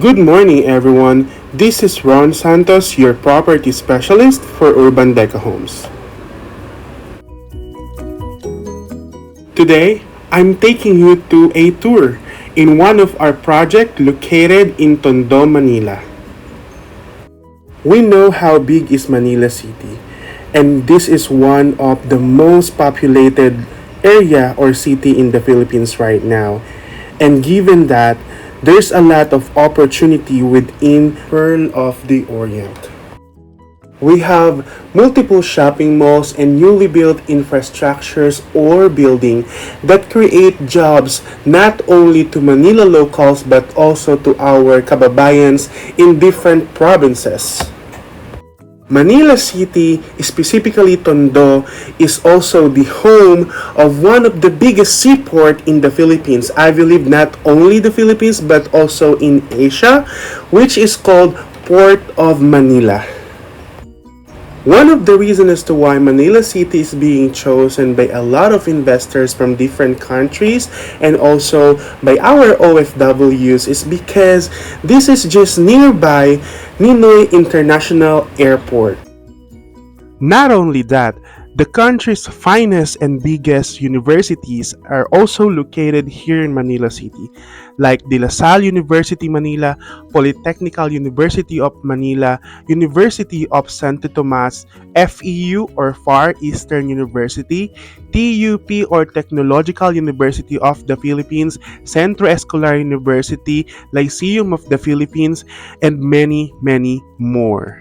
Good morning, everyone. This is Ron Santos, your property specialist for Urban Deca Homes. Today, I'm taking you to a tour in one of our projects located in Tondo, Manila. We know how big is Manila City, and this is one of the most populated area or city in the Philippines right now. And given that, there's a lot of opportunity within Pearl of the Orient. We have multiple shopping malls and newly built infrastructures or building that create jobs not only to Manila locals but also to our kababayans in different provinces. Manila City, specifically Tondo, is also the home of one of the biggest seaport in the Philippines. I believe not only the Philippines but also in Asia, which is called Port of Manila. One of the reasons as to why Manila City is being chosen by a lot of investors from different countries and also by our OFWs is because this is just nearby Ninoy International Airport. Not only that, the country's finest and biggest universities are also located here in Manila City, like De La Salle University Manila, Polytechnical University of Manila, University of Santo Tomas, FEU or Far Eastern University, TUP or Technological University of the Philippines, Centro Escolar University, Lyceum of the Philippines, and many, many more.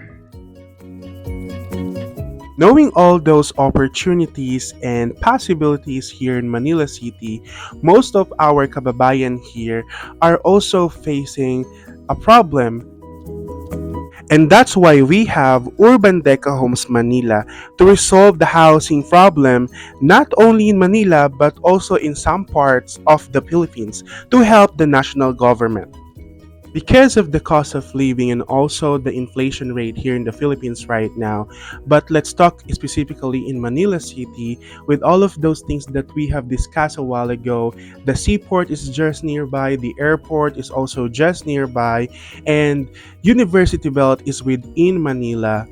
Knowing all those opportunities and possibilities here in Manila City, most of our kababayan here are also facing a problem. And that's why we have Urban Deca Homes Manila to resolve the housing problem not only in Manila but also in some parts of the Philippines to help the national government. Because of the cost of living and also the inflation rate here in the Philippines right now. But let's talk specifically in Manila City with all of those things that we have discussed a while ago. The seaport is just nearby, the airport is also just nearby, and University Belt is within Manila.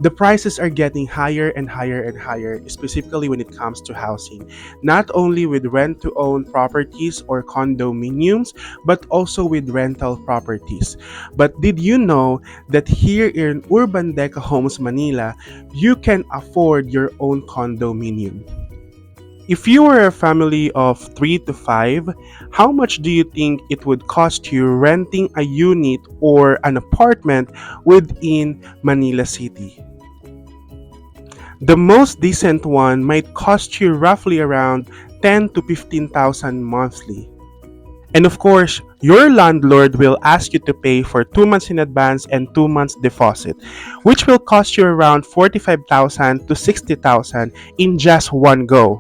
The prices are getting higher and higher and higher, specifically when it comes to housing. Not only with rent to own properties or condominiums, but also with rental properties. But did you know that here in Urban Deca Homes Manila, you can afford your own condominium? If you were a family of 3 to 5, how much do you think it would cost you renting a unit or an apartment within Manila City? The most decent one might cost you roughly around 10 to 15,000 monthly. And of course, your landlord will ask you to pay for 2 months in advance and 2 months deposit, which will cost you around 45,000 to 60,000 in just one go.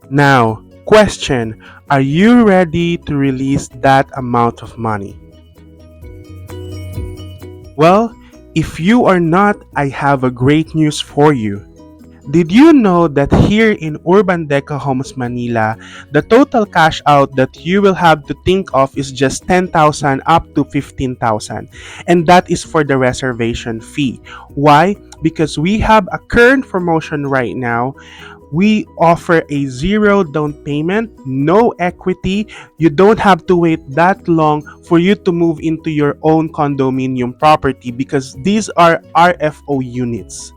Now, question, are you ready to release that amount of money? Well, if you are not, I have a great news for you. Did you know that here in Urban Deca Homes Manila, the total cash out that you will have to think of is just 10,000 up to 15,000, and that is for the reservation fee. Why? Because we have a current promotion right now. We offer a zero down payment, no equity. You don't have to wait that long for you to move into your own condominium property because these are RFO units.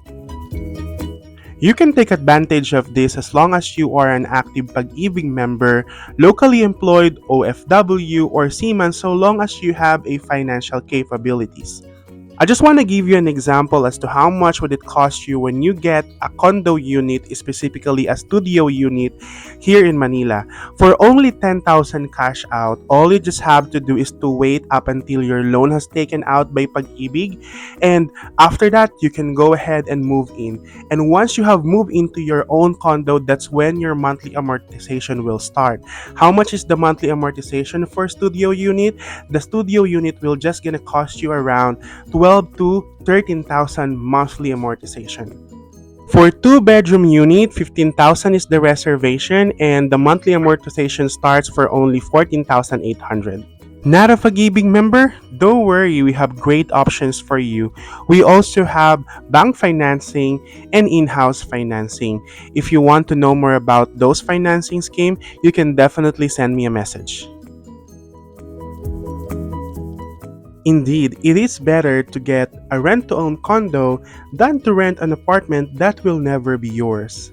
You can take advantage of this as long as you are an active PAG-IBIG member, locally employed, OFW, or seaman so long as you have a financial capabilities. I just want to give you an example as to how much would it cost you when you get a condo unit, specifically a studio unit here in Manila. For only 10,000 cash out, all you just have to do is to wait up until your loan has taken out by PAG-IBIG, and after that, you can go ahead and move in. And once you have moved into your own condo, that's when your monthly amortization will start. How much is the monthly amortization for studio unit? The studio unit will just gonna cost you around 12 to 13,000 monthly amortization. For 2-bedroom unit, 15,000 is the reservation and the monthly amortization starts for only 14,800. Not a PAG-IBIG member? Don't worry, we have great options for you. We also have bank financing and in-house financing. If you want to know more about those financing scheme, you can definitely send me a message. Indeed, it is better to get a rent-to-own condo than to rent an apartment that will never be yours.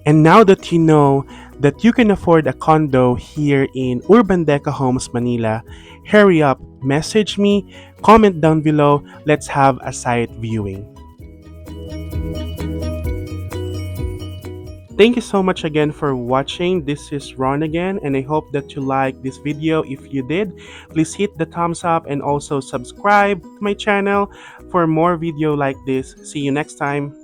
And now that you know that you can afford a condo here in Urban Deca Homes, Manila, hurry up, message me, comment down below, let's have a site viewing. Thank you so much again for watching. This is Ron again, and I hope that you liked this video. If you did, please hit the thumbs up and also subscribe to my channel for more video like this. See you next time.